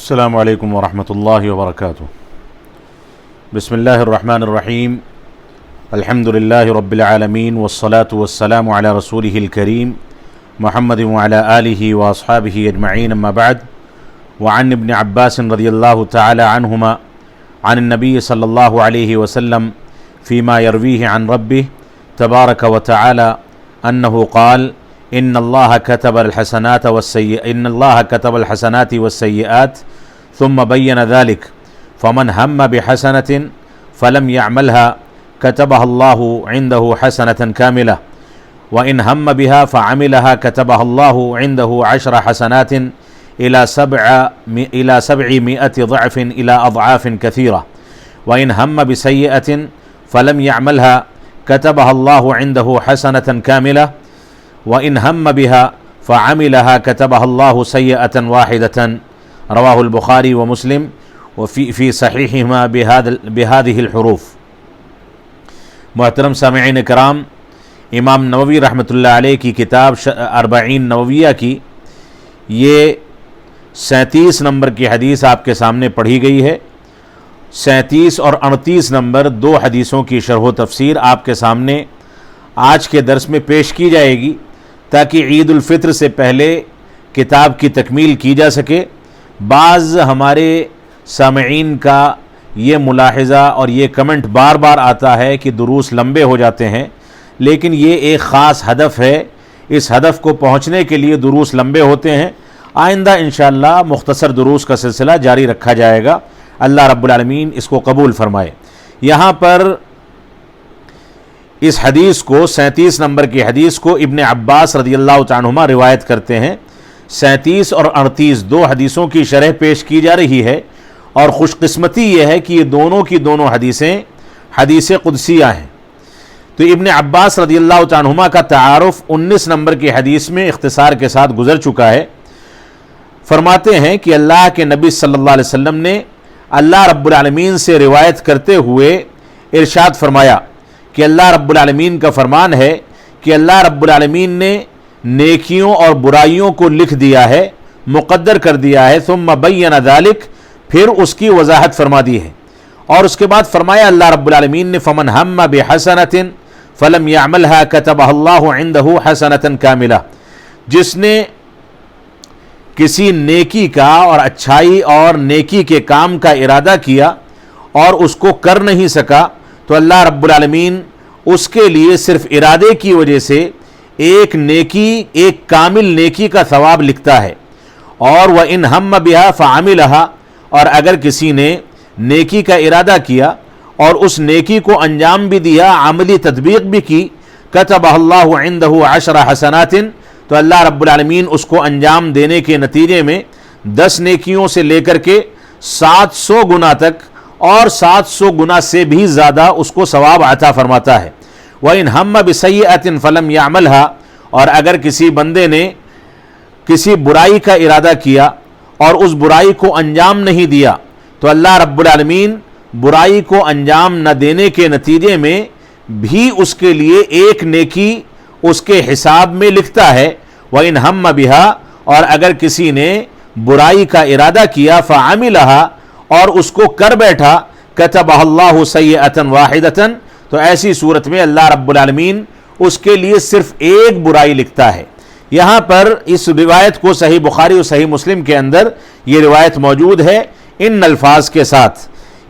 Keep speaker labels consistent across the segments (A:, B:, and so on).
A: السلام علیکم ورحمۃ اللہ وبرکاتہ۔ بسم اللہ الرحمن الرحیم۔ الحمد للہ رب العالمین والصلاة والسلام علی رسولہ الکریم محمد وعلی آلہ واصحابہ اجمعین، اما بعد، وعن ابن عباس رضی اللہ تعالی عنہما عن النبی صلی اللہ علیہ وسلم فیما یرویہ عن ربہ تبارک وتعالی انہ قال ان اللہ كتب الحسنات والسیئات ثم بین ذلك فمن هم بحسنة فلم يعملها كتبها الله عنده حسنة كاملة وإن هم بها فعملها كتبها الله عنده 10 حسنات إلى 700 ضعف إلى أضعاف كثيرة وإن هم بسيئة فلم يعملها كتبها الله عنده حسنة كاملة وإن هم بها فعملها كتبها الله سيئة واحدة رواہ البخاری ومسلم وفي صحیحہما بهذه الحروف۔ محترم سامعین کرام، امام نووی رحمۃ اللہ علیہ کی کتاب اربعین نوویہ کی یہ 37 نمبر کی حدیث آپ کے سامنے پڑھی گئی ہے۔ 37 اور 38 نمبر دو حدیثوں کی شرح و تفسیر آپ کے سامنے آج کے درس میں پیش کی جائے گی تاکہ عید الفطر سے پہلے کتاب کی تکمیل کی جا سکے۔ بعض ہمارے سامعین کا یہ ملاحظہ اور یہ کمنٹ بار بار آتا ہے کہ دروس لمبے ہو جاتے ہیں، لیکن یہ ایک خاص ہدف ہے، اس ہدف کو پہنچنے کے لیے دروس لمبے ہوتے ہیں۔ آئندہ انشاءاللہ مختصر دروس کا سلسلہ جاری رکھا جائے گا، اللہ رب العالمین اس کو قبول فرمائے۔ یہاں پر اس حدیث کو 37 نمبر کی حدیث کو ابن عباس رضی اللہ تعالی عنہما روایت کرتے ہیں۔ 37 اور 38 دو حدیثوں کی شرح پیش کی جا رہی ہے، اور خوش قسمتی یہ ہے کہ یہ دونوں کی دونوں حدیثیں حدیث قدسیہ ہیں۔ تو ابن عباس رضی اللہ تعالی عنہما کا تعارف 19 نمبر کی حدیث میں اختصار کے ساتھ گزر چکا ہے۔ فرماتے ہیں کہ اللہ کے نبی صلی اللہ علیہ وسلم نے اللہ رب العالمین سے روایت کرتے ہوئے ارشاد فرمایا کہ اللہ رب العالمین کا فرمان ہے کہ اللہ رب العالمین نے نیکیوں اور برائیوں کو لکھ دیا ہے، مقدر کر دیا ہے، ثم بین ذلک، پھر اس کی وضاحت فرما دی ہے، اور اس کے بعد فرمایا اللہ رب العالمین نے فمن ہم بحسنۃ فلم یعملها كتبها اللہ عنده حسنۃ کاملہ، جس نے کسی نیکی کا اور اچھائی اور نیکی کے کام کا ارادہ کیا اور اس کو کر نہیں سکا، تو اللہ رب العالمین اس کے لیے صرف ارادے کی وجہ سے ایک نیکی، ایک کامل نیکی کا ثواب لکھتا ہے۔ اور وَإِنْ هَمَّ بِهَا فَعَمِلَهَا، اور اگر کسی نے نیکی کا ارادہ کیا اور اس نیکی کو انجام بھی دیا، عملی تطبیق بھی کی، كَتَبَهَ اللَّهُ عِنْدَهُ 10 حسنات، تو اللہ رب العالمین اس کو انجام دینے کے نتیجے میں 10 نیکیوں سے لے کر کے 700 گنا تک اور 700 گنا سے بھی زیادہ اس کو ثواب عطا فرماتا ہے۔ وَإِنْ هَمَّ بِسَيِّئَةٍ فَلَمْ يَعْمَلْهَا، اور اگر کسی بندے نے کسی برائی کا ارادہ کیا اور اس برائی کو انجام نہیں دیا، تو اللہ رب العالمین برائی کو انجام نہ دینے کے نتیجے میں بھی اس کے لیے ایک نیکی اس کے حساب میں لکھتا ہے۔ وَإِنْ هَمَّ بِهَا، اور اگر کسی نے برائی کا ارادہ کیا فَعَمِلَهَا، اور اس کو کر بیٹھا، كَتَبَهَ اللَّهُ سَيِّئَةً وَاحِدَةً، تو ایسی صورت میں اللہ رب العالمین اس کے لیے صرف ایک برائی لکھتا ہے۔ یہاں پر اس روایت کو صحیح بخاری اور صحیح مسلم کے اندر یہ روایت موجود ہے ان الفاظ کے ساتھ۔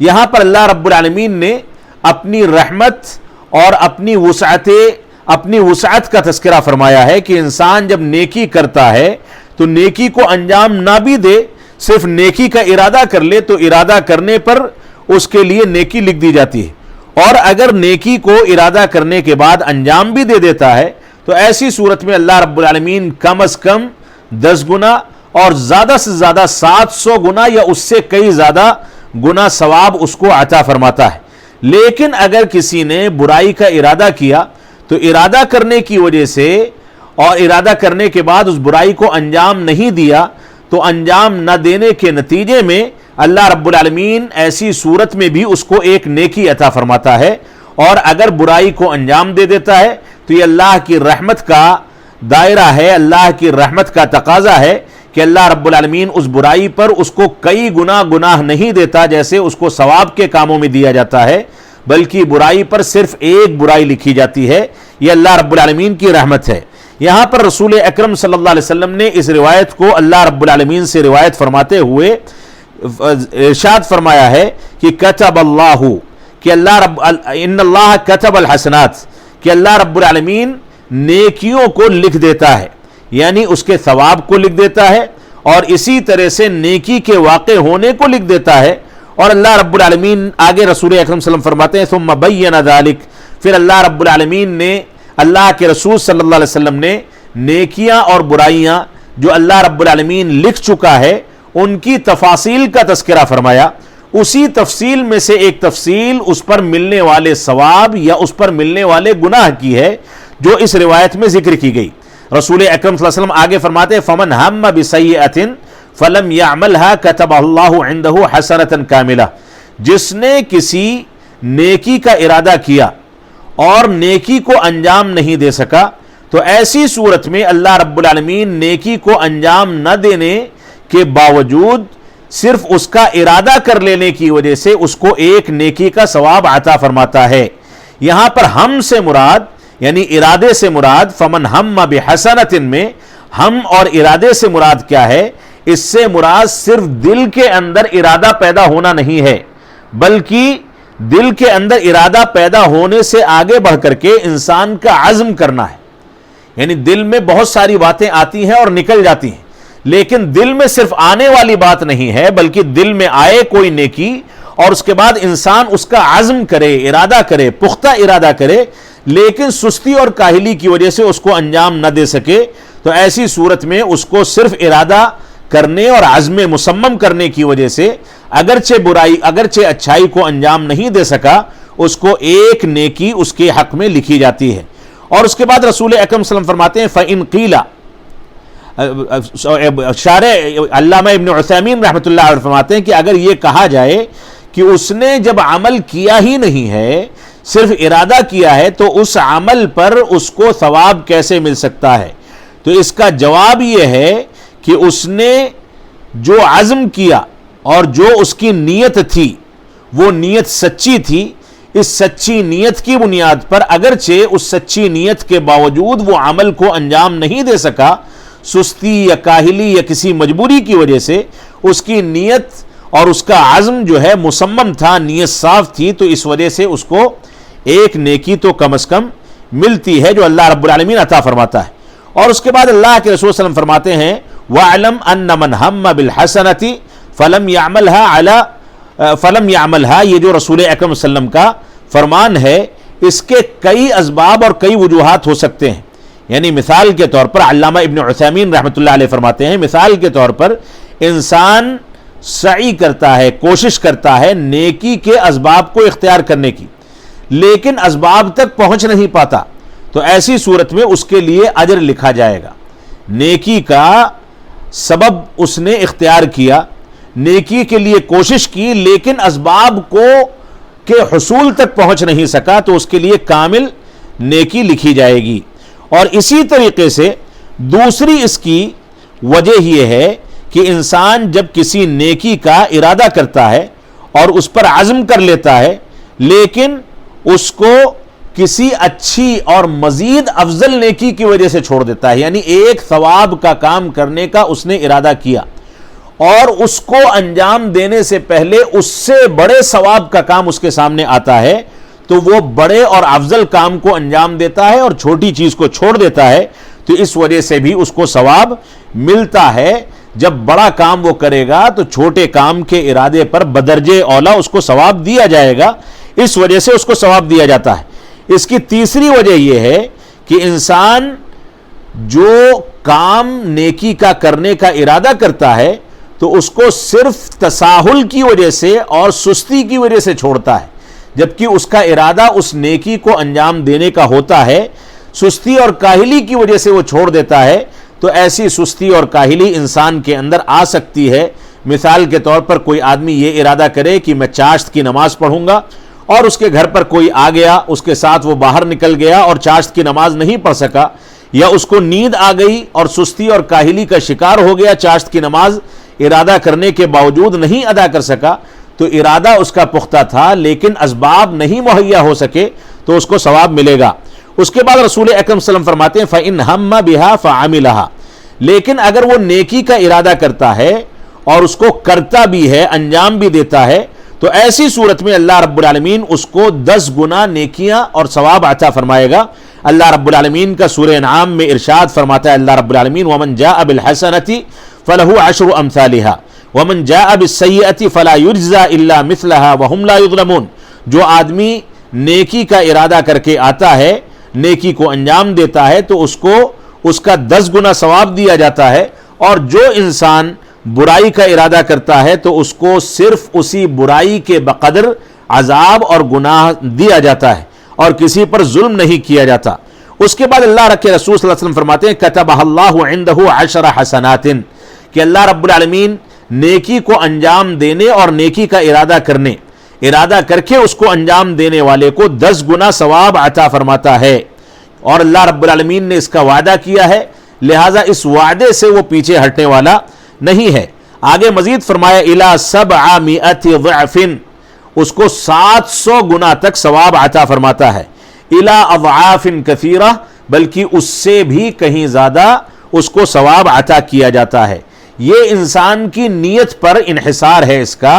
A: یہاں پر اللہ رب العالمین نے اپنی رحمت اور اپنی وسعت کا تذکرہ فرمایا ہے کہ انسان جب نیکی کرتا ہے تو نیکی کو انجام نہ بھی دے، صرف نیکی کا ارادہ کر لے تو ارادہ کرنے پر اس کے لیے نیکی لکھ دی جاتی ہے، اور اگر نیکی کو ارادہ کرنے کے بعد انجام بھی دے دیتا ہے تو ایسی صورت میں اللہ رب العالمین کم از کم 10 گنا اور زیادہ سے زیادہ 700 گنا یا اس سے کئی زیادہ گنا ثواب اس کو عطا فرماتا ہے۔ لیکن اگر کسی نے برائی کا ارادہ کیا تو ارادہ کرنے کی وجہ سے اور ارادہ کرنے کے بعد اس برائی کو انجام نہیں دیا، تو انجام نہ دینے کے نتیجے میں اللہ رب العالمین ایسی صورت میں بھی اس کو ایک نیکی عطا فرماتا ہے، اور اگر برائی کو انجام دے دیتا ہے تو یہ اللہ کی رحمت کا دائرہ ہے، اللہ کی رحمت کا تقاضا ہے کہ اللہ رب العالمین اس برائی پر اس کو کئی گنا گناہ نہیں دیتا جیسے اس کو ثواب کے کاموں میں دیا جاتا ہے، بلکہ برائی پر صرف ایک برائی لکھی جاتی ہے۔ یہ اللہ رب العالمین کی رحمت ہے۔ یہاں پر رسول اکرم صلی اللہ علیہ وسلم نے اس روایت کو اللہ رب العالمین سے روایت فرماتے ہوئے ارشاد فرمایا ہے کہ کتب اللہ، کہ ان اللہ کتب الحسنات، کہ اللہ رب العالمین نیکیوں کو لکھ دیتا ہے، یعنی اس کے ثواب کو لکھ دیتا ہے، اور اسی طرح سے نیکی کے واقع ہونے کو لکھ دیتا ہے۔ اور اللہ رب العالمین آگے رسول اکرم صلی اللہ علیہ وسلم فرماتے ہیں ثم بین ذلک، پھر اللہ رب العالمین نے، اللہ کے رسول صلی اللہ علیہ وسلم نے نیکیاں اور برائیاں جو اللہ رب العالمین لکھ چکا ہے ان کی تفاصیل کا تذکرہ فرمایا۔ اسی تفصیل میں سے ایک تفصیل اس پر ملنے والے ثواب یا اس پر ملنے والے گناہ کی ہے جو اس روایت میں ذکر کی گئی۔ رسول اکرم صلی اللہ علیہ وسلم آگے فرماتے ہیں فمن ہم بسیئۃ فلم یعملها کتب اللہ عنده حسنۃ کاملہ، جس نے کسی نیکی کا ارادہ کیا اور نیکی کو انجام نہیں دے سکا تو ایسی صورت میں اللہ رب العالمین نیکی کو انجام نہ دینے کے باوجود صرف اس کا ارادہ کر لینے کی وجہ سے اس کو ایک نیکی کا ثواب عطا فرماتا ہے۔ یہاں پر ہم سے مراد یعنی ارادے سے مراد فمن ہم بحسنۃ میں ہم اور ارادے سے مراد کیا ہے؟ اس سے مراد صرف دل کے اندر ارادہ پیدا ہونا نہیں ہے، بلکہ دل کے اندر ارادہ پیدا ہونے سے آگے بڑھ کر کے انسان کا عزم کرنا ہے۔ یعنی دل میں بہت ساری باتیں آتی ہیں اور نکل جاتی ہیں، لیکن دل میں صرف آنے والی بات نہیں ہے، بلکہ دل میں آئے کوئی نیکی اور اس کے بعد انسان اس کا عزم کرے، ارادہ کرے، پختہ ارادہ کرے، لیکن سستی اور کاہلی کی وجہ سے اس کو انجام نہ دے سکے، تو ایسی صورت میں اس کو صرف ارادہ کرنے اور عزم مصمم کرنے کی وجہ سے اگرچہ اچھائی کو انجام نہیں دے سکا، اس کو ایک نیکی اس کے حق میں لکھی جاتی ہے۔ اور اس کے بعد رسول اکرم صلی اللہ علیہ وسلم فرماتے ہیں فَإِنْ قِيلَ، شارح علامہ ابن عثیمین رحمۃ اللہ علیہ فرماتے ہیں کہ اگر یہ کہا جائے کہ اس نے جب عمل کیا ہی نہیں ہے، صرف ارادہ کیا ہے، تو اس عمل پر اس کو ثواب کیسے مل سکتا ہے؟ تو اس کا جواب یہ ہے کہ اس نے جو عزم کیا اور جو اس کی نیت تھی وہ نیت سچی تھی، اس سچی نیت کی بنیاد پر اگرچہ اس سچی نیت کے باوجود وہ عمل کو انجام نہیں دے سکا، سستی یا کاہلی یا کسی مجبوری کی وجہ سے، اس کی نیت اور اس کا عزم جو ہے مصمم تھا، نیت صاف تھی، تو اس وجہ سے اس کو ایک نیکی تو کم از کم ملتی ہے جو اللہ رب العالمین عطا فرماتا ہے۔ اور اس کے بعد اللہ کے رسول صلی اللہ علیہ وسلم فرماتے ہیں وَاعْلَمْ أَنَّ مَنْ هَمَّ بِالْحَسَنَةِ فَلَمْ يَعْمَلْهَا، یہ جو رسول اکرم صلی اللہ علیہ وسلم کا فرمان ہے، اس کے کئی اسباب اور کئی وجوہات ہو سکتے ہیں۔ یعنی مثال کے طور پر علامہ ابن عثیمین رحمۃ اللہ علیہ فرماتے ہیں مثال کے طور پر انسان سعی کرتا ہے، کوشش کرتا ہے نیکی کے اسباب کو اختیار کرنے کی، لیکن اسباب تک پہنچ نہیں پاتا، تو ایسی صورت میں اس کے لیے اجر لکھا جائے گا۔ نیکی کا سبب اس نے اختیار کیا، نیکی کے لیے کوشش کی، لیکن اسباب کے حصول تک پہنچ نہیں سکا، تو اس کے لیے کامل نیکی لکھی جائے گی۔ اور اسی طریقے سے دوسری اس کی وجہ یہ ہے کہ انسان جب کسی نیکی کا ارادہ کرتا ہے اور اس پر عزم کر لیتا ہے، لیکن اس کو کسی اچھی اور مزید افضل نیکی کی وجہ سے چھوڑ دیتا ہے، یعنی ایک ثواب کا کام کرنے کا اس نے ارادہ کیا اور اس کو انجام دینے سے پہلے اس سے بڑے ثواب کا کام اس کے سامنے آتا ہے، تو وہ بڑے اور افضل کام کو انجام دیتا ہے اور چھوٹی چیز کو چھوڑ دیتا ہے، تو اس وجہ سے بھی اس کو ثواب ملتا ہے۔ جب بڑا کام وہ کرے گا تو چھوٹے کام کے ارادے پر بدرجے اولا اس کو ثواب دیا جائے گا، اس وجہ سے اس کو ثواب دیا جاتا ہے۔ اس کی تیسری وجہ یہ ہے کہ انسان جو کام نیکی کا کرنے کا ارادہ کرتا ہے تو اس کو صرف تساہل کی وجہ سے اور سستی کی وجہ سے چھوڑتا ہے، جبکہ اس کا ارادہ اس نیکی کو انجام دینے کا ہوتا ہے، سستی اور کاہلی کی وجہ سے وہ چھوڑ دیتا ہے، تو ایسی سستی اور کاہلی انسان کے اندر آ سکتی ہے۔ مثال کے طور پر کوئی آدمی یہ ارادہ کرے کہ میں چاشت کی نماز پڑھوں گا، اور اس کے گھر پر کوئی آ گیا، اس کے ساتھ وہ باہر نکل گیا اور چاشت کی نماز نہیں پڑھ سکا، یا اس کو نیند آ گئی اور سستی اور کاہلی کا شکار ہو گیا، چاشت کی نماز ارادہ کرنے کے باوجود نہیں ادا کر سکا، تو ارادہ اس کا پختہ تھا لیکن اسباب نہیں مہیا ہو سکے تو اس کو ثواب ملے گا۔ اس کے بعد رسول اکرم صلی اللہ علیہ وسلم فرماتے ہیں فَإِنْ هَمَّ بِهَا فَعَمِلَهَا، لیکن اگر وہ نیکی کا ارادہ کرتا ہے اور اس کو کرتا بھی ہے، انجام بھی دیتا ہے، تو ایسی صورت میں اللہ رب العالمین اس کو 10 گنا نیکیاں اور ثواب عطا فرمائے گا۔ اللہ رب العالمین کا سورہ انعام میں ارشاد فرماتا ہے اللہ رب العالمین وَمَنْ جَاءَ بِالْحَسَنَةِ فَلَهُ 10 أَمْثَالِهَا وَمَنْ جَاءَ بِالسَّيِّئَةِ فَلَا يُجْزَى إِلَّا مِثْلَهَا وَهُمْ لَا يُظْلَمُونَ، جو آدمی نیکی کا ارادہ کر کے آتا ہے، نیکی کو انجام دیتا ہے، تو اس کو اس کا 10 گنا ثواب دیا جاتا ہے، اور جو انسان برائی کا ارادہ کرتا ہے تو اس کو صرف اسی برائی کے بقدر عذاب اور گناہ دیا جاتا ہے اور کسی پر ظلم نہیں کیا جاتا۔ اس کے بعد اللہ کے رسول صلی اللہ علیہ وسلم فرماتے ہیں کتبہ اللہ عندہ 10 حسنات، کہ اللہ رب العالمین نیکی کو انجام دینے اور نیکی کا ارادہ کر کے اس کو انجام دینے والے کو 10 گنا ثواب عطا فرماتا ہے، اور اللہ رب العالمین نے اس کا وعدہ کیا ہے، لہٰذا اس وعدے سے وہ پیچھے ہٹنے والا نہیں ہے۔ آگے مزید فرمایا الی 700 ضعف، اس کو 700 گنا تک ثواب عطا فرماتا ہے، الی اضعاف کثیرہ، بلکہ اس سے بھی کہیں زیادہ اس کو ثواب عطا کیا جاتا ہے۔ یہ انسان کی نیت پر انحصار ہے اس کا،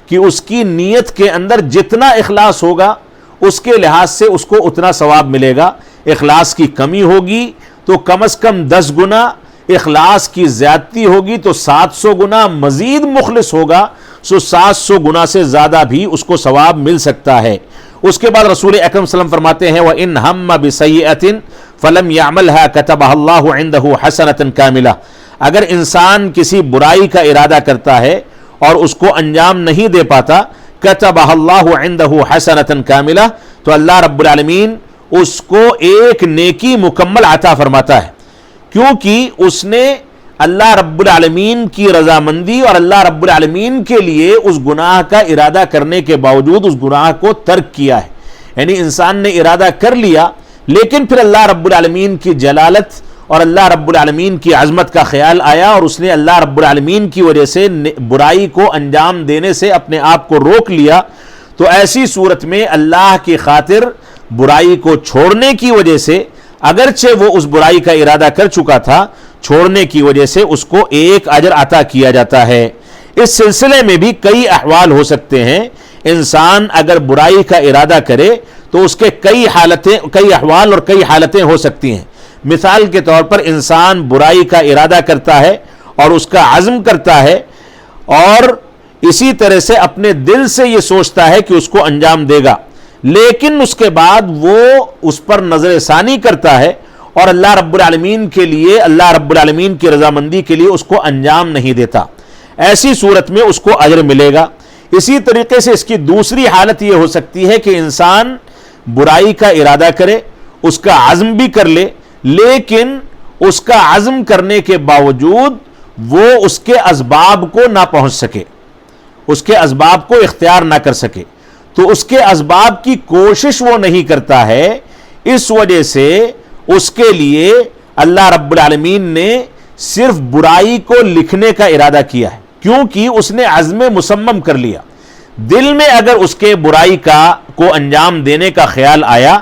A: کہ اس کی نیت کے اندر جتنا اخلاص ہوگا اس کے لحاظ سے اس کو اتنا ثواب ملے گا۔ اخلاص کی کمی ہوگی تو کم از کم 10 گنا، اخلاص کی زیادتی ہوگی تو 700 گنا، مزید مخلص ہوگا سو 700 گنا سے زیادہ بھی اس کو ثواب مل سکتا ہے۔ اس کے بعد رسول اکرم صلی اللہ علیہ وسلم فرماتے ہیں وَإِنْ هَمَّ بِسَيِّئَةٍ فَلَمْ يَعْمَلْهَا كَتَبَهَا اللَّهُ عِنْدَهُ حَسَنَةً كَامِلَةً، اگر انسان کسی برائی کا ارادہ کرتا ہے اور اس کو انجام نہیں دے پاتا، كَتَبَهَا اللَّهُ عِنْدَهُ حَسَنَةً كَامِلَةً، تو اللہ رب العالمین اس کو ایک نیکی مکمل عطا فرماتا ہے، کیونکہ اس نے اللہ رب العالمین کی رضامندی اور اللہ رب العالمین کے لیے اس گناہ کا ارادہ کرنے کے باوجود اس گناہ کو ترک کیا ہے۔ یعنی انسان نے ارادہ کر لیا لیکن پھر اللہ رب العالمین کی جلالت اور اللہ رب العالمین کی عظمت کا خیال آیا اور اس نے اللہ رب العالمین کی وجہ سے برائی کو انجام دینے سے اپنے آپ کو روک لیا، تو ایسی صورت میں اللہ کی خاطر برائی کو چھوڑنے کی وجہ سے، اگرچہ وہ اس برائی کا ارادہ کر چکا تھا، چھوڑنے کی وجہ سے اس کو ایک اجر عطا کیا جاتا ہے۔ اس سلسلے میں بھی کئی احوال ہو سکتے ہیں، انسان اگر برائی کا ارادہ کرے تو اس کے کئی احوال اور کئی حالتیں ہو سکتی ہیں۔ مثال کے طور پر انسان برائی کا ارادہ کرتا ہے اور اس کا عزم کرتا ہے، اور اسی طرح سے اپنے دل سے یہ سوچتا ہے کہ اس کو انجام دے گا، لیکن اس کے بعد وہ اس پر نظر ثانی کرتا ہے اور اللہ رب العالمین کے لیے، اللہ رب العالمین کی رضامندی کے لیے اس کو انجام نہیں دیتا، ایسی صورت میں اس کو اجر ملے گا۔ اسی طریقے سے اس کی دوسری حالت یہ ہو سکتی ہے کہ انسان برائی کا ارادہ کرے، اس کا عزم بھی کر لے، لیکن اس کا عزم کرنے کے باوجود وہ اس کے اسباب کو نہ پہنچ سکے، اس کے اسباب کو اختیار نہ کر سکے، تو اس کے اسباب کی کوشش وہ نہیں کرتا ہے، اس وجہ سے اس کے لیے اللہ رب العالمین نے صرف برائی کو لکھنے کا ارادہ کیا ہے، کیونکہ اس نے عزم مصمم کر لیا۔ دل میں اگر اس کے برائی کو انجام دینے کا خیال آیا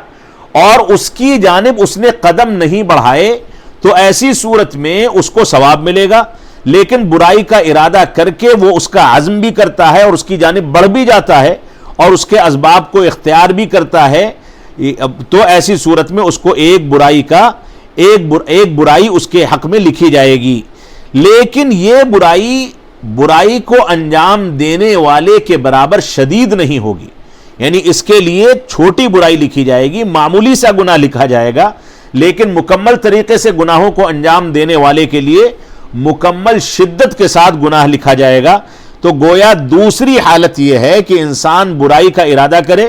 A: اور اس کی جانب اس نے قدم نہیں بڑھائے، تو ایسی صورت میں اس کو ثواب ملے گا، لیکن برائی کا ارادہ کر کے وہ اس کا عزم بھی کرتا ہے اور اس کی جانب بڑھ بھی جاتا ہے اور اس کے اسباب کو اختیار بھی کرتا ہے، تو ایسی صورت میں اس کو ایک برائی اس کے حق میں لکھی جائے گی، لیکن یہ برائی کو انجام دینے والے کے برابر شدید نہیں ہوگی، یعنی اس کے لیے چھوٹی برائی لکھی جائے گی، معمولی سا گناہ لکھا جائے گا، لیکن مکمل طریقے سے گناہوں کو انجام دینے والے کے لیے مکمل شدت کے ساتھ گناہ لکھا جائے گا۔ تو گویا دوسری حالت یہ ہے کہ انسان برائی کا ارادہ کرے،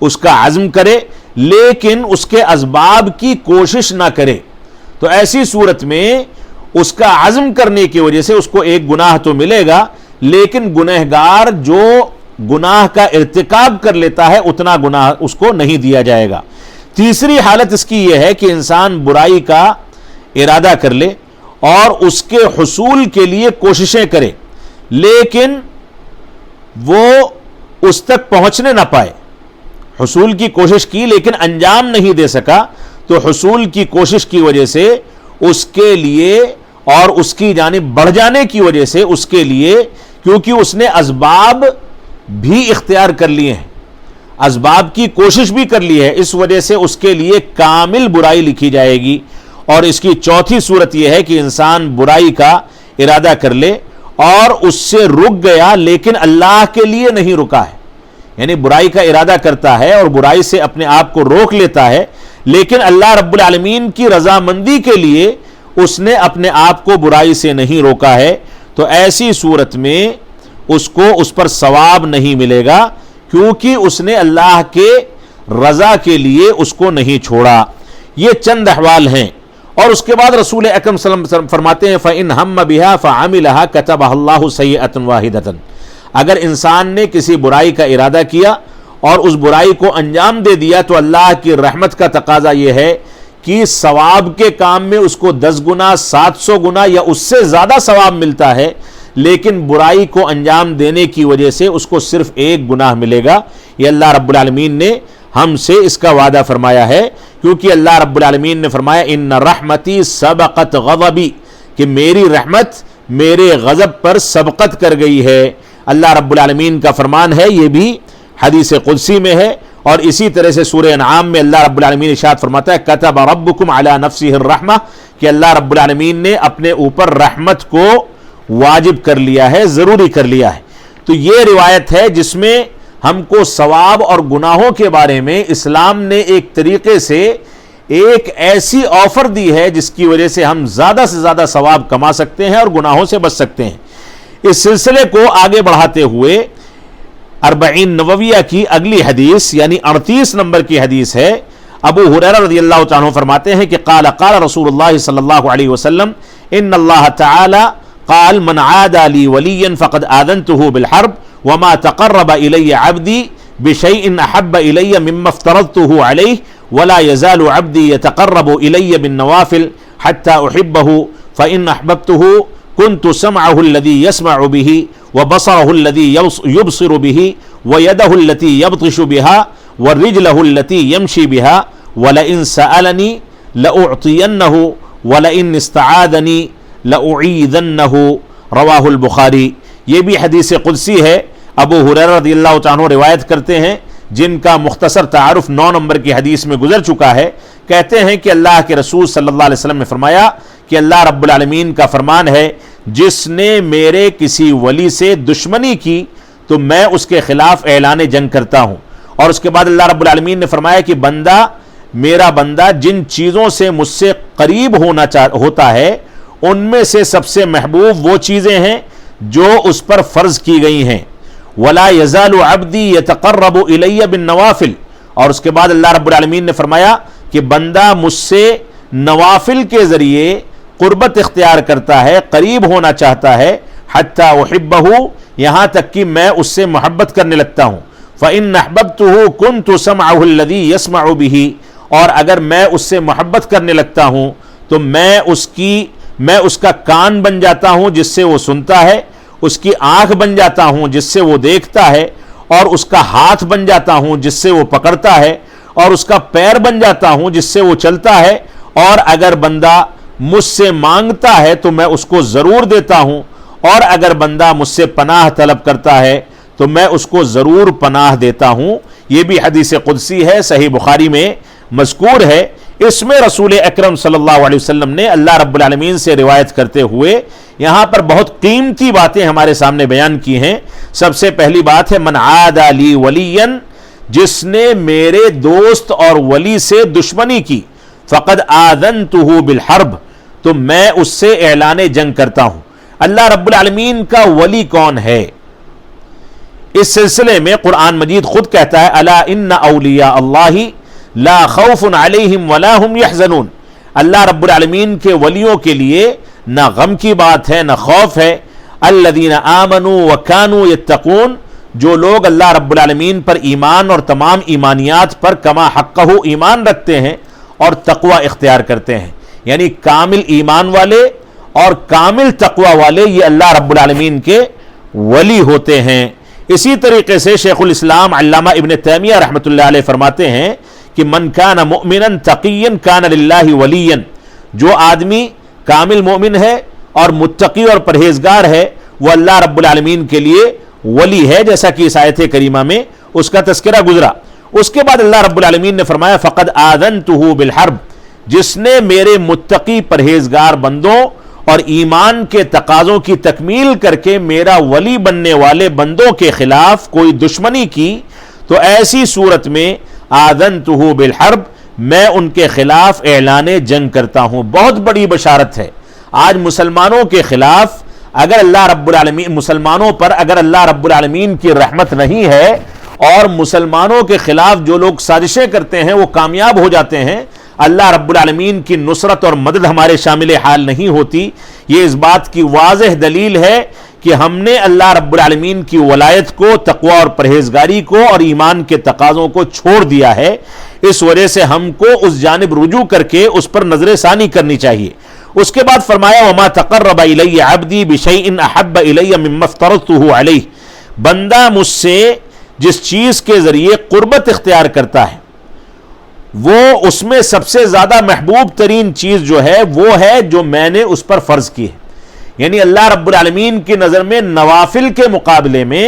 A: اس کا عزم کرے، لیکن اس کے اسباب کی کوشش نہ کرے، تو ایسی صورت میں اس کا عزم کرنے کی وجہ سے اس کو ایک گناہ تو ملے گا، لیکن گنہگار جو گناہ کا ارتکاب کر لیتا ہے اتنا گناہ اس کو نہیں دیا جائے گا۔ تیسری حالت اس کی یہ ہے کہ انسان برائی کا ارادہ کر لے اور اس کے حصول کے لیے کوششیں کرے لیکن وہ اس تک پہنچنے نہ پائے، حصول کی کوشش کی لیکن انجام نہیں دے سکا، تو حصول کی کوشش کی وجہ سے اس کے لیے اور اس کی جانب بڑھ جانے کی وجہ سے اس کے لیے، کیونکہ اس نے اسباب بھی اختیار کر لیے ہیں، اسباب کی کوشش بھی کر لی ہے، اس وجہ سے اس کے لیے کامل برائی لکھی جائے گی۔ اور اس کی چوتھی صورت یہ ہے کہ انسان برائی کا ارادہ کر لے اور اس سے رک گیا لیکن اللہ کے لیے نہیں رکا ہے، یعنی برائی کا ارادہ کرتا ہے اور برائی سے اپنے آپ کو روک لیتا ہے لیکن اللہ رب العالمین کی رضامندی کے لیے اس نے اپنے آپ کو برائی سے نہیں روکا ہے، تو ایسی صورت میں اس کو اس پر ثواب نہیں ملے گا کیونکہ اس نے اللہ کے رضا کے لیے اس کو نہیں چھوڑا۔ یہ چند احوال ہیں، اور اس کے بعد رسول اکرم صلی اللہ علیہ وسلم فرماتے ہیں فَإِنْ هَمَّ بِهَا فَعَمِلَهَا كَتَبَهَا اللَّهُ سَيِّئَةً وَاحِدَةً، اگر انسان نے کسی برائی کا ارادہ کیا اور اس برائی کو انجام دے دیا تو اللہ کی رحمت کا تقاضا یہ ہے کہ ثواب کے کام میں اس کو 10 گنا 700 گنا یا اس سے زیادہ ثواب ملتا ہے، لیکن برائی کو انجام دینے کی وجہ سے اس کو صرف 1 گناہ ملے گا۔ یہ اللہ رب العالمین نے ہم سے اس کا وعدہ فرمایا ہے، کیونکہ اللہ رب العالمین نے فرمایا ان رحمتی سبقت غضبی، کہ میری رحمت میرے غضب پر سبقت کر گئی ہے۔ اللہ رب العالمین کا فرمان ہے، یہ بھی حدیث قدسی میں ہے، اور اسی طرح سے سورہ انعام میں اللہ رب العالمین ارشاد فرماتا ہے کتب ربکم علی نفسہ الرحمہ، کہ اللہ رب العالمین نے اپنے اوپر رحمت کو واجب کر لیا ہے، ضروری کر لیا ہے۔ تو یہ روایت ہے جس میں ہم کو ثواب اور گناہوں کے بارے میں اسلام نے ایک طریقے سے ایک ایسی آفر دی ہے جس کی وجہ سے ہم زیادہ سے زیادہ ثواب کما سکتے ہیں اور گناہوں سے بچ سکتے ہیں۔ اس سلسلے کو آگے بڑھاتے ہوئے 40 نوویہ کی اگلی حدیث یعنی 38 نمبر کی حدیث ہے۔ ابو ہریرہ رضی اللہ تعالیٰ عنہ فرماتے ہیں کہ قال رسول اللہ صلی اللہ علیہ وسلم ان اللہ تعالی قال من عادى لي وليا فقد آذنته بالحرب وما تقرب إلي عبدي بشيء أحب إلي مما افترضته عليه ولا يزال عبدي يتقرب إلي بالنوافل حتى أحبه فإن أحببته كنت سمعه الذي يسمع به وبصره الذي يبصر به ويده التي يبطش بها ورجله التي يمشي بها ولئن سألني لأعطينه ولئن استعاذني لأعيذنه رواہ البخاری۔ یہ بھی حدیث قدسی ہے، ابو ہریرہ رضی اللہ عنہ روایت کرتے ہیں، جن کا مختصر تعارف 9 نمبر کی حدیث میں گزر چکا ہے۔ کہتے ہیں کہ اللہ کے رسول صلی اللہ علیہ وسلم نے فرمایا کہ اللہ رب العالمین کا فرمان ہے جس نے میرے کسی ولی سے دشمنی کی تو میں اس کے خلاف اعلان جنگ کرتا ہوں۔ اور اس کے بعد اللہ رب العالمین نے فرمایا کہ میرا بندہ جن چیزوں سے مجھ سے قریب ہوتا ہے ان میں سے سب سے محبوب وہ چیزیں ہیں جو اس پر فرض کی گئی ہیں۔ ولا یزال عبدی یتقرب الی بالنوافل، اور اس کے بعد اللہ رب العالمین نے فرمایا کہ بندہ مجھ سے نوافل کے ذریعے قربت اختیار کرتا ہے، قریب ہونا چاہتا ہے، حتی احبہ، یہاں تک کہ میں اس سے محبت کرنے لگتا ہوں۔ فإن احببته كنت سمعه الذي يسمع به، اور اگر میں اس سے محبت کرنے لگتا ہوں تو میں اس کا کان بن جاتا ہوں جس سے وہ سنتا ہے، اس کی آنکھ بن جاتا ہوں جس سے وہ دیکھتا ہے، اور اس کا ہاتھ بن جاتا ہوں جس سے وہ پکڑتا ہے، اور اس کا پیر بن جاتا ہوں جس سے وہ چلتا ہے، اور اگر بندہ مجھ سے مانگتا ہے تو میں اس کو ضرور دیتا ہوں، اور اگر بندہ مجھ سے پناہ طلب کرتا ہے تو میں اس کو ضرور پناہ دیتا ہوں۔ یہ بھی حدیث قدسی ہے، صحیح بخاری میں مذکور ہے۔ اس میں رسول اکرم صلی اللہ علیہ وسلم نے اللہ رب العالمین سے روایت کرتے ہوئے یہاں پر بہت قیمتی باتیں ہمارے سامنے بیان کی ہیں۔ سب سے پہلی بات ہے من عادى لی ولیا، جس نے میرے دوست اور ولی سے دشمنی کی، فقد آذنته بالحرب، تو میں اس سے اعلان جنگ کرتا ہوں۔ اللہ رب العالمین کا ولی کون ہے؟ اس سلسلے میں قرآن مجید خود کہتا ہے الا ان اولیاء اللہ لا خوف علیہم ولا هم يحزنون، اللہ رب العالمین کے ولیوں کے لیے نہ غم کی بات ہے نہ خوف ہے۔ الذین آمنوا وکانوا یتقون، جو لوگ اللہ رب العالمین پر ایمان اور تمام ایمانیات پر کما حقہ ایمان رکھتے ہیں اور تقوی اختیار کرتے ہیں۔ یعنی کامل ایمان والے اور کامل تقوی والے یہ اللہ رب العالمین کے ولی ہوتے ہیں۔ اسی طریقے سے شیخ الاسلام علامہ ابن تیمیہ رحمۃ اللہ علیہ فرماتے ہیں کہ من کان مؤمنا تقیا کان للہ ولیا، جو آدمی کامل مومن ہے اور متقی اور پرہیزگار ہے وہ اللہ رب العالمین کے لیے ولی ہے، جیسا کہ اس آیت کریمہ میں اس کا تذکرہ گزرا۔ اس کے بعد اللہ رب العالمین نے فرمایا فقد آذنتہ بالحرب، جس نے میرے متقی پرہیزگار بندوں اور ایمان کے تقاضوں کی تکمیل کر کے میرا ولی بننے والے بندوں کے خلاف کوئی دشمنی کی تو ایسی صورت میں آذنتہ بالحرب، میں ان کے خلاف اعلان جنگ کرتا ہوں۔ بہت بڑی بشارت ہے۔ آج مسلمانوں کے خلاف اگر اللہ رب العالمین، مسلمانوں پر اگر اللہ رب العالمین کی رحمت نہیں ہے اور مسلمانوں کے خلاف جو لوگ سازشیں کرتے ہیں وہ کامیاب ہو جاتے ہیں، اللہ رب العالمین کی نصرت اور مدد ہمارے شامل حال نہیں ہوتی، یہ اس بات کی واضح دلیل ہے کہ ہم نے اللہ رب العالمین کی ولایت کو، تقوی اور پرہیزگاری کو اور ایمان کے تقاضوں کو چھوڑ دیا ہے۔ اس وجہ سے ہم کو اس جانب رجوع کر کے اس پر نظر ثانی کرنی چاہیے۔ اس کے بعد فرمایا وما تقرب الی عبدی بشیء احب الی مما افترضته علیہ، بندہ مجھ سے جس چیز کے ذریعے قربت اختیار کرتا ہے وہ اس میں سب سے زیادہ محبوب ترین چیز جو ہے وہ ہے جو میں نے اس پر فرض کی ہے۔ یعنی اللہ رب العالمین کی نظر میں نوافل کے مقابلے میں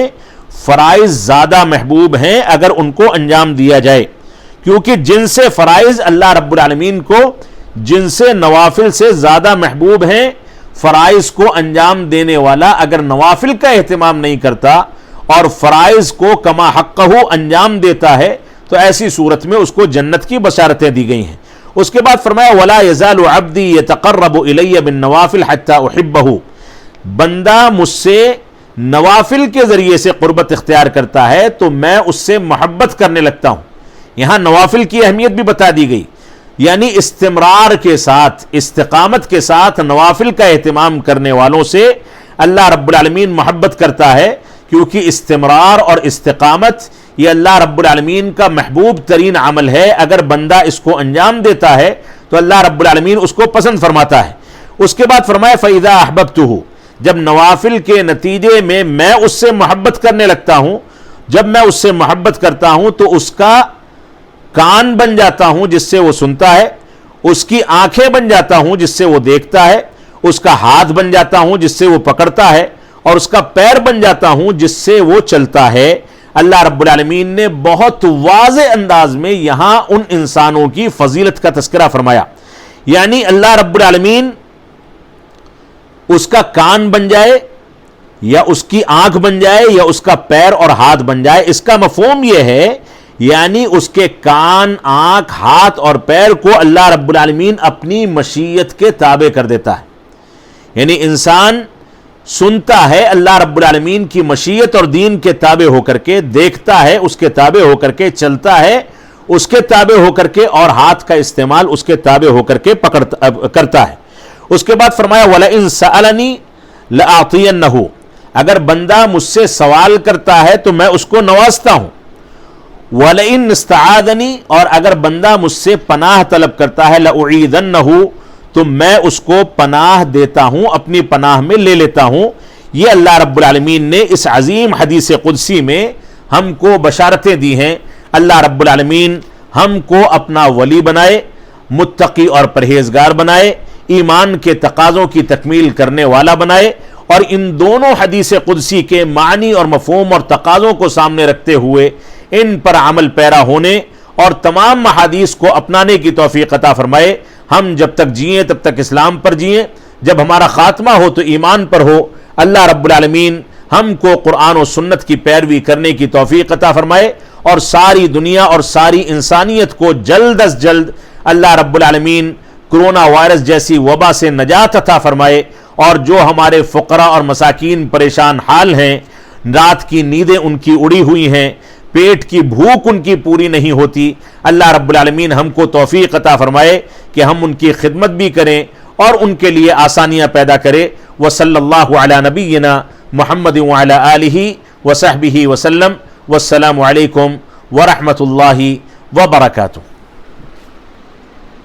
A: فرائض زیادہ محبوب ہیں اگر ان کو انجام دیا جائے، کیونکہ جن سے فرائض اللہ رب العالمین کو جن سے نوافل سے زیادہ محبوب ہیں، فرائض کو انجام دینے والا اگر نوافل کا اہتمام نہیں کرتا اور فرائض کو کما حقہ انجام دیتا ہے تو ایسی صورت میں اس کو جنت کی بشارتیں دی گئی ہیں۔ اس کے بعد فرمایا ولا یزال عبدی یتقرب الی بالنوافل حتی احبہ، بندہ مجھ سے نوافل کے ذریعے سے قربت اختیار کرتا ہے تو میں اس سے محبت کرنے لگتا ہوں۔ یہاں نوافل کی اہمیت بھی بتا دی گئی، یعنی استمرار کے ساتھ، استقامت کے ساتھ نوافل کا اہتمام کرنے والوں سے اللہ رب العالمین محبت کرتا ہے، کیونکہ استمرار اور استقامت یہ اللہ رب العالمین کا محبوب ترین عمل ہے۔ اگر بندہ اس کو انجام دیتا ہے تو اللہ رب العالمین اس کو پسند فرماتا ہے۔ اس کے بعد فرمایا فَإِذَا أَحْبَبْتُهُ، جب نوافل کے نتیجے میں اس سے محبت کرنے لگتا ہوں، جب میں اس سے محبت کرتا ہوں تو اس کا کان بن جاتا ہوں جس سے وہ سنتا ہے، اس کی آنکھیں بن جاتا ہوں جس سے وہ دیکھتا ہے، اس کا ہاتھ بن جاتا ہوں جس سے وہ پکڑتا ہے، اور اس کا پیر بن جاتا ہوں جس سے وہ چلتا ہے۔ اللہ رب العالمین نے بہت واضح انداز میں یہاں ان انسانوں کی فضیلت کا تذکرہ فرمایا، یعنی اللہ رب العالمین اس کا کان بن جائے یا اس کی آنکھ بن جائے یا اس کا پیر اور ہاتھ بن جائے، اس کا مفہوم یہ ہے یعنی اس کے کان، آنکھ، ہاتھ اور پیر کو اللہ رب العالمین اپنی مشیت کے تابع کر دیتا ہے۔ یعنی انسان سنتا ہے اللہ رب العالمین کی مشیت اور دین کے تابع ہو کر کے، دیکھتا ہے اس کے تابع ہو کر کے، چلتا ہے اس کے تابع ہو کر کے، اور ہاتھ کا استعمال اس کے تابع ہو کر کے کرتا ہے۔ اس کے بعد فرمایا وَلَئِن سَأَلَنِي لَأَعْطِيَنَّهُ، اگر بندہ مجھ سے سوال کرتا ہے تو میں اس کو نوازتا ہوں۔ وَلَئِن اسْتَعَاذَنِي، اور اگر بندہ مجھ سے پناہ طلب کرتا ہے لَأُعِيذَنَّهُ، تو میں اس کو پناہ دیتا ہوں، اپنی پناہ میں لے لیتا ہوں۔ یہ اللہ رب العالمین نے اس عظیم حدیث قدسی میں ہم کو بشارتیں دی ہیں۔ اللہ رب العالمین ہم کو اپنا ولی بنائے، متقی اور پرہیزگار بنائے، ایمان کے تقاضوں کی تکمیل کرنے والا بنائے، اور ان دونوں حدیث قدسی کے معنی اور مفہوم اور تقاضوں کو سامنے رکھتے ہوئے ان پر عمل پیرا ہونے اور تمام احادیث کو اپنانے کی توفیق عطا فرمائے۔ ہم جب تک جئیں تب تک اسلام پر جئیں، جب ہمارا خاتمہ ہو تو ایمان پر ہو۔ اللہ رب العالمین ہم کو قرآن و سنت کی پیروی کرنے کی توفیق عطا فرمائے، اور ساری دنیا اور ساری انسانیت کو جلد از جلد اللہ رب العالمین کرونا وائرس جیسی وبا سے نجات عطا فرمائے، اور جو ہمارے فقراء اور مساکین پریشان حال ہیں، رات کی نیندیں ان کی اڑی ہوئی ہیں، پیٹ کی بھوک ان کی پوری نہیں ہوتی، اللہ رب العالمین ہم کو توفیق عطا فرمائے کہ ہم ان کی خدمت بھی کریں اور ان کے لیے آسانیاں پیدا کرے۔ وصلی اللہ علی نبینا محمد وعلی آلہ وصحبہ وسلم، والسلام علیکم ورحمۃ اللہ وبرکاتہ۔